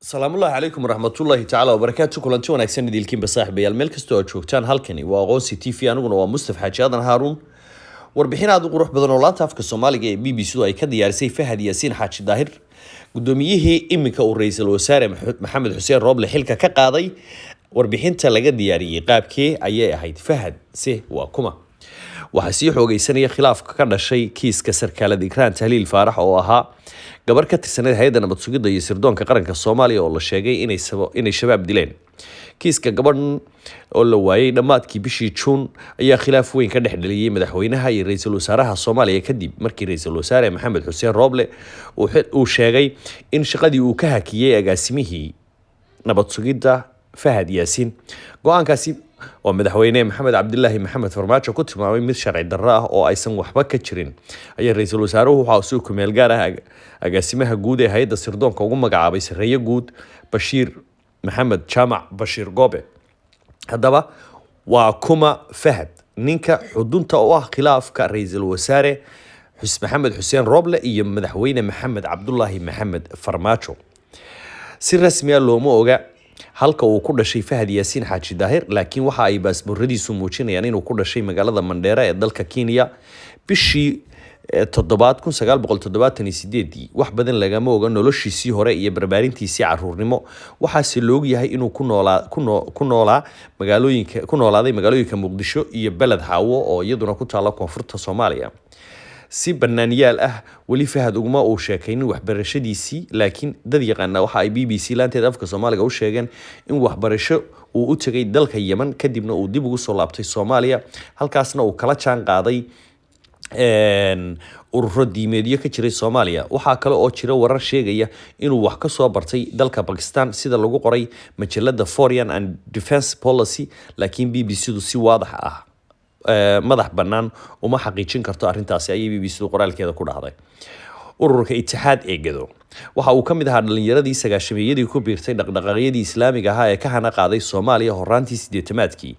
السلام الله عليكم ورحمة الله تعالى وبركاته كلنتي wanaagsan idilkiinba saaxiibayaal meel kasta oo joogtaan halkani waa aqoonsi TV aniguna waa Mustafa Xaaji Aadan Haaruun warbixin aad u qurux badan oo laanta afka Soomaaliga ee BBC ay ka diyaarisay Fahad Yaasiin Xaaji Daahir gudoomiyihii iminka uu ra'iisul wasaare Maxamed Xuseen Rooble xilka ka qaaday warbixinta laga diyaariyay qaabkee ayay ahayd Fahad si waa kuma waxa sii xoogaysanaya khilaafka ka dhashay kiiska sarkaalada Ikraan Tahliil Faarax oo ahaa gabar ka tirsaneyd hay'adda nabad sugidda iyo sirdoonka qaranka Soomaaliya oo la sheegay inay shabaab dileen kiiska gabadhan oo la waayay dhamaadkii bishii June ayaa khilaaf weyn ka dhexdhaliyay madaxweynaha iyo ra'iisul wasaaraha Soomaaliya kadib markii ra'iisul wasaare Maxamed Xuseen Rooble uu sheegay in shaqadii uu ka hakiyay agaasimihii nabad sugidda Fahad Yaasiin go'aankaasi oo madaxweyne Maxamed Cabdullaahi Maxamed Farmaajo ku tilmaamay mid sharci darro ah oo aysan waxba ka jirin ayaa ra'iisul wasaaruhu waxa uu ku meel gaar ah agaasimaha guud ee hay'adda sirdoonka ugu magacaabay Sareeye Guud Bashiir Maxamed Jaamac Bashiir Goobe haddaba waa kuma Fahad ninka xudunta u ah khilaafka ra'iisul wasaare Maxamed Xuseen Rooble iyo madaxweyne Maxamed Cabdullaahi Maxamed Farmaajo si rasmi ah looma oga halka uu ku dhashay Fahad Yaasiin Xaaji Daahir laakiin waxa ay baasbooradiisu muujinayaan inuu ku dhashay magaalada Mandheera ee dalka Kenya bishii 1978 wax badan lagama oga noloshiisii hore iyo barbaarintiisii caruurnimo waxaase looga yahay inuu ku noolaaday magaalooyinka Muqdisho iyo Beled Xaawo oo iyaduna ku taala koonfurta Soomaaliya si banaanyaal ah wali Fahad uguma uu sheekaynin waxbarashadiisii laakiin dad yaqaan waxa ay BBC laanteed afka Soomaaliga u sheegeen in waxbarasho uu u tagay dalka Yemen kadibna uu dib ugu soo laabtay Soomaaliya halkaasna uu kala jaan qaaday ururo diimeedyo ka jiray Soomaaliya waxa kale oo jira warar sheegaya inuu wax ka soo bartay dalka Pakistan sida lagu qoray majalada Foreign and Defense Policy laakiin BBC-du si waadax ah madax banaan uma xaqiijin karto arintaasi ayay BBC-du qoraalkeeda ku dhahday ururka Itixaad ee Gedo waxa uu kamid ahaa dhalinyaradii sagaashameeyadii ku biirtay dhaqdhaqaaqyadii Islaamiga ah ee ka hana qaaday Soomaaliya horaantii 80-maadkii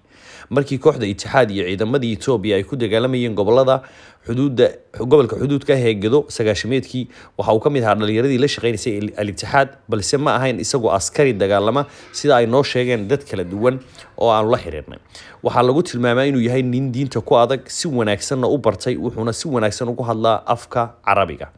markii kooxda Itixaad iyo ciidamadii Itoobiya ay ku dagaalamayeen gobolka xuduudka ah ee Gedo sagaashameedkii waxa uu kamid ahaa dhalinyaradii la shaqeynayay al-Itixaad balse ma ahayn isagoo askari dagaalama sida ay noo sheegeen dad kala duwan oo aan la xiriirnay waxa lagu tilmaamay inuu yahay nin diinta ku adag si wanaagsan u bartay wuxuuna si wanaagsan ugu hadlaa afka Carabiga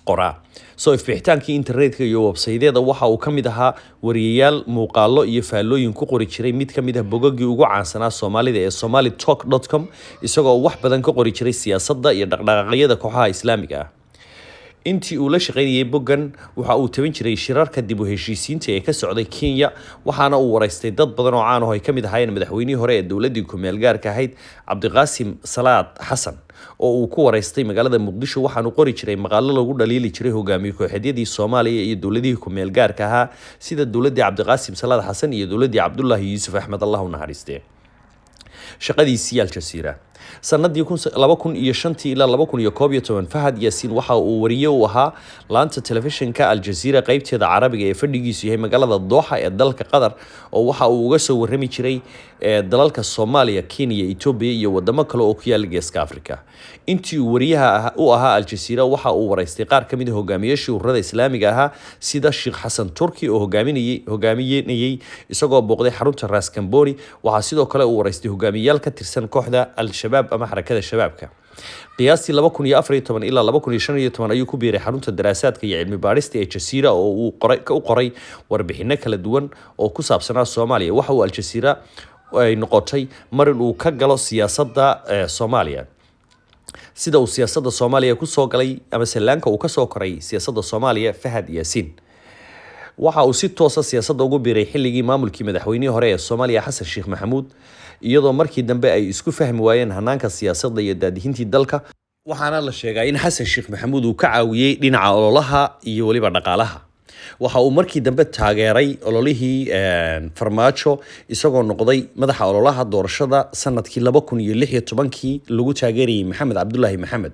qoraa soo ifbixitaankii internetka iyo websaydyada waxa uu kamid ahaa wariyayaal muuqaalo iyo faallooyin ku qori jiray mid kamid ah bogagii ugu caansanaa Soomaalida ee somalitalk.com isagoo wax badan ka qori jiray siyaasadda iyo dhaqdhaqaaqyada kooxaha Islaamiga ah intii uu la shaqeynayay bogan waxa uu tabin jiray shirarka dib u heshiisiinta ee ka socday Kenya waxaana uu wareystay dad badan oo caan ah oo ay kamid ahaayeen madaxweynihii hore ee dawladda ku meel gaarka ahayd Cabdiqaasim Salaad Xasan oo uu ku wareystay magaalada Muqdisho waxaanu qori jiray maqaallo lagu dhaliili jiray hogaamiye kooxeedyadii Soomaaliya iyo dawladihii ku meel gaarka ahaa sida dawladda Cabdiqaasim Salaad Xasan iyo dawladda Cabdullaahi Yuusuf Axmed Allah u naxariistay shaqadiisii Al Jazeera sanadii 2005 ilaa 2011 Fahad Yaasiin waxa uu wariye u ahaa laanta telefishinka Al Jazeera qaybteeda Carabiga ee fadhigiisu yahay magaalada Doha ee dalka Qatar oo waxa uu uga soo warrami jiray dalalka Soomaaliya Kenya Itoobiya iyo wadamo kale oo ku yaal Geeska Afrika intii uu wariyaha u ahaa Al Jazeera waxa uu wareystay qaar kamid ah hogaamiyaashii ururada Islaamiga ah sida Sheikh Xasan Turki oo hogaaminayay isagoo booqday xarunta Ras Kamboni waxa sidoo kale uu wareystay hogaamiyaal ka tirsan kooxda Al-Shabaab ama xarakada shabaabka qiyaastii 2014 ilaa 2015 ayuu ku biiray xarunta daraasaadka iyo cilmi baarista ee Jazeera oo uu qoray warbixino kala duwan oo ku saabsanaa Soomaaliya waxa uu Al Jazeera ay noqotay marin uu ka galo siyaasadda Soomaaliya sida uu siyaasadda Soomaaliya ku soo galay ama salaanka uu ka soo koray siyaasadda Soomaaliya Fahad Yaasiin waxa uu si toos ah siyaasadda ugu biiray xilligii maamulkii madaxweynihii hore ee Soomaaliya Xasan Sheikh Maxamuud iyadoo markii dambe ay isku fahmi waayeen hanaanka siyaasadda iyo daadihintii dalka waxaana la sheegay in Xasan Sheikh Maxamuud uu ka caawiyay dhinaca ololaha iyo waliba dhaqaalaha waxa uu markii dambe taageeray ololihii Farmaajo isagoo noqday madaxa ololaha doorashada sanadkii 2016 lagu taageerayay Maxamed Cabdullaahi Maxamed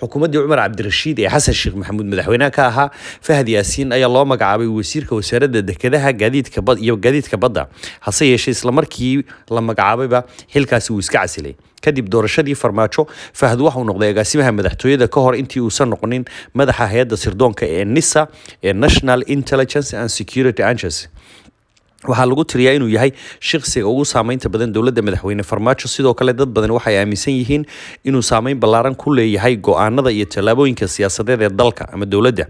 xukuumaddii Umar Cabdirashiid ee Xasan Sheikh Maxamuud madaxweynaha ka ahaa Fahad Yaasiin ayaa loo magacaabay wasiirka wasaaradda dekedaha gaadiidka badda hase yeeshee isla markii la magacaabayba xilkaasi uu iska casilay kadib doorashadii farmaajo Fahad waxa uu noqday agaasimaha madaxtooyada ka hor intii uusan noqonin madaxa hay'adda sirdoonka ee NISA ee National Intelligence and Security Agency. waxaa lagu tiriyaa inuu yahay shaqsiga ugu saameynta badan dowladda madaxweyne farmaajo sidoo kale dad badan waxay aaminsan yihiin inuu saameyn ballaaran ku leeyahay go'aanada iyo tallaabooyinka siyaasadeed ee dalka ama dowladda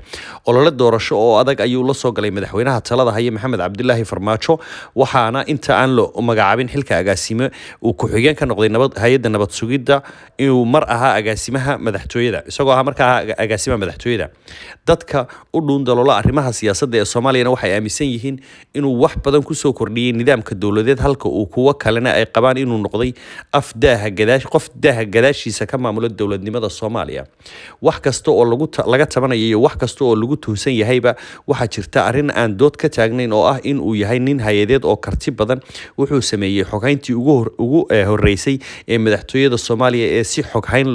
olole doorasho oo adag ayuu la soo galay madaxweynaha talada haya Maxamed Cabdilaahi Farmaajo waxaana inta aan loo magacaabin xilka agaasime uu ku-xigeen ka noqday hay'adda nabad sugidda inuu mar ahaa agaasimaha madaxtooyada isagoo markaa agaasimaha madaxtooyada dadka u dhuundalola arrimaha siyaasadda ee Soomaaliya waxay aaminsan yihiin inuu wax badan ku soo kordhiyay nidaamka dowladeed halka uu kuwa kalena ay qabaan inuu noqday qof daaha gadaashiisa ka maamula dowladnimada Soomaaliya wax kasta oo laga tabanayo iyo wax kasta oo lagu tuhsan yahayba waxa jirta arrin aan dood ka taagnayn oo ah in uu yahay nin hayadeed oo karti badan wuxuu sameeyay xogayntii ugu horeysay ee madaxtooyada Soomaaliya ee si xoghayn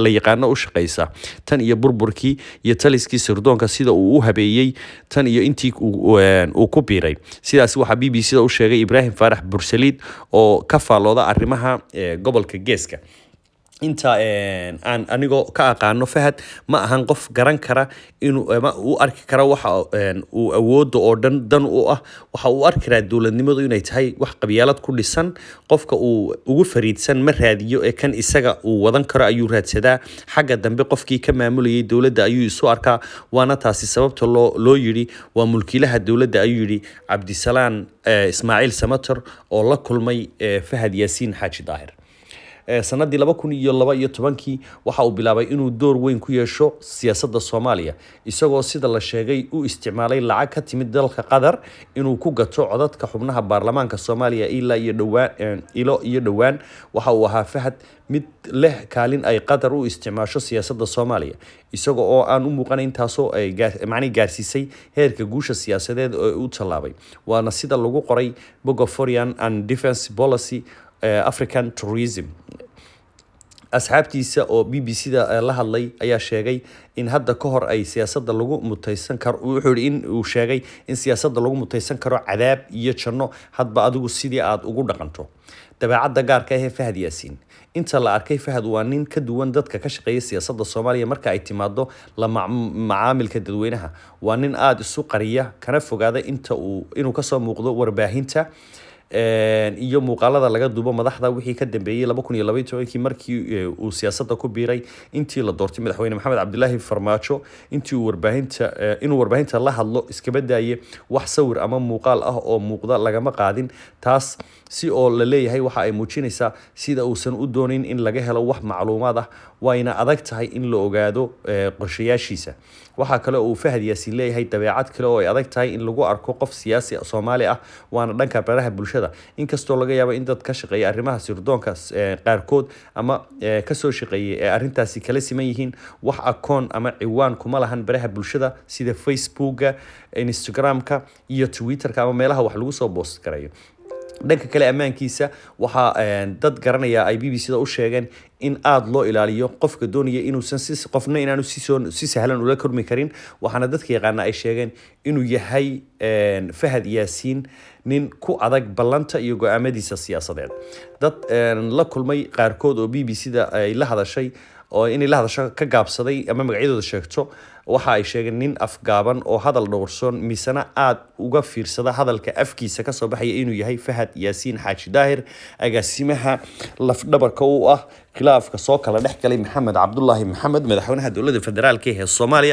la yaqaan u shaqeysa tan iyo burburkii iyo taliskii sirdoonka sida uu u habeeyay tan iyo intii uu ku biiray sidaas waxa BBC u sheegay Ibrahim Faarax Bursaliid oo ka faalooda arrimaha gobolka Geeska inta aan anigoo ka aqaano Fahad ma ahan qof garan kara inuu u arki kara waxa uu awoodo oo dan u ah waxa uu arki kara dowladnimadu inay tahay wax qabyaalad ku dhisan qofka uu ugu fariidsan ma raadiyo ee kan isaga uu wadan karo ayuu raadsadaa xagga dambe qofkii ka maamulayay dowladda ayuu isu arkaa waana taasi sababta loo yiri waa mulkiilaha dowladda ayuu yiri Cabdisalaan Ismaaciil Samatar oo la kulmay Fahad Yaasiin Xaaji Daahir sanadii 2012 waxa uu bilaabay inuu door weyn ku yeesho siyaasadda Soomaaliya isagoo sida la sheegay uu isticmaalay lacag ka timid dalka Qatar inuu ku gato codadka xubnaha baarlamaanka Soomaaliya ilo iyo dhawaan waxa uu ahaa Fahad mid leh kaalin ay Qatar u isticmaasho siyaasadda Soomaaliya isagoo oo aan u muuqanayn taasoo ay gaarsiisay heerka guusha siyaasadeed oo uu talaabay waana sida lagu qoray Book of Foreign and Defense Policy African Tourism asxaabtiisa oo BBC-da la hadlay ayaa sheegay in hadda ka hor ay siyaasadda lagu mutaysan karo wuxuu in uu sheegay in siyaasadda lagu mutaysan karo cadaab iyo janno hadba adigu sidii aad ugu dhaqanto dabeecadda gaarka ah ee Fahad Yaasiin inta la arkay Fahad waa nin ka duwan dadka ka shaqeeya siyaasadda Soomaaliya marka ay timaado la macaamilka dadweynaha waa nin aad isu qariya kana fogaada inuu ka soo muuqdo warbaahinta iyo muuqaalada laga duubo madaxda wixii ka dambeeyay 2012 markii uu siyaasadda ku biiray intii la doortay madaxweyne Maxamed Cabdilaahi Farmaajo intii inuu warbaahinta la hadlo iska badaaye wax sawir ama muuqaal ah oo muuqda lagama qaadin taas si oo la leeyahay waxa ay muujinaysaa sida uusan u doonin in laga helo wax macluumaad ah wayna adag tahay in la ogaado qorshayaashiisa waxa kale oo Fahad Yaasiin leeyahay dabeecad kale oo ay adag tahay in lagu arko qof siyaasi Soomaali ah waana dhanka baraha bulshada inkastoo laga yaabo in dad ka shaqeeya arrimaha sirdoonka qaarkood ama ka soo shaqeeyay arrintaasi kala siman yihiin wax akoon ama ciwaan kuma lahan baraha bulshada sida Facebooka Instagramka iyo Twitterka ama meelaha wax lagu soo post gareeyo dhanka kale amaankiisa waxa dad garanaya ay BBC-da u sheegeen in aad loo ilaaliyo qofka doonaya inuusan qofna inaanu si sahlan ula kulmi karin waxaana dadka yaqaana ay sheegeen inuu yahay Fahad Yaasiin nin ku adag ballanta iyo go'aamadiisa siyaasadeed dad la kulmay qaarkood oo BBC-da ay la hadashay oo in la hadasho ka gaabsaday ama magacyadooda sheegto waxa ay sheegeen nin afgaaban oo hadal dhowrsoon misana aad uga fiirsada hadalka afkiisa ka soo baxaya inuu yahay Fahad Yaasiin Xaaji Daahir agaasimaha lafdhabarka u ah khilaafka soo kala dhex galay Maxamed Cabdulaahi Maxamed madaxweynaha dowladda federaalka ee Soomaaliya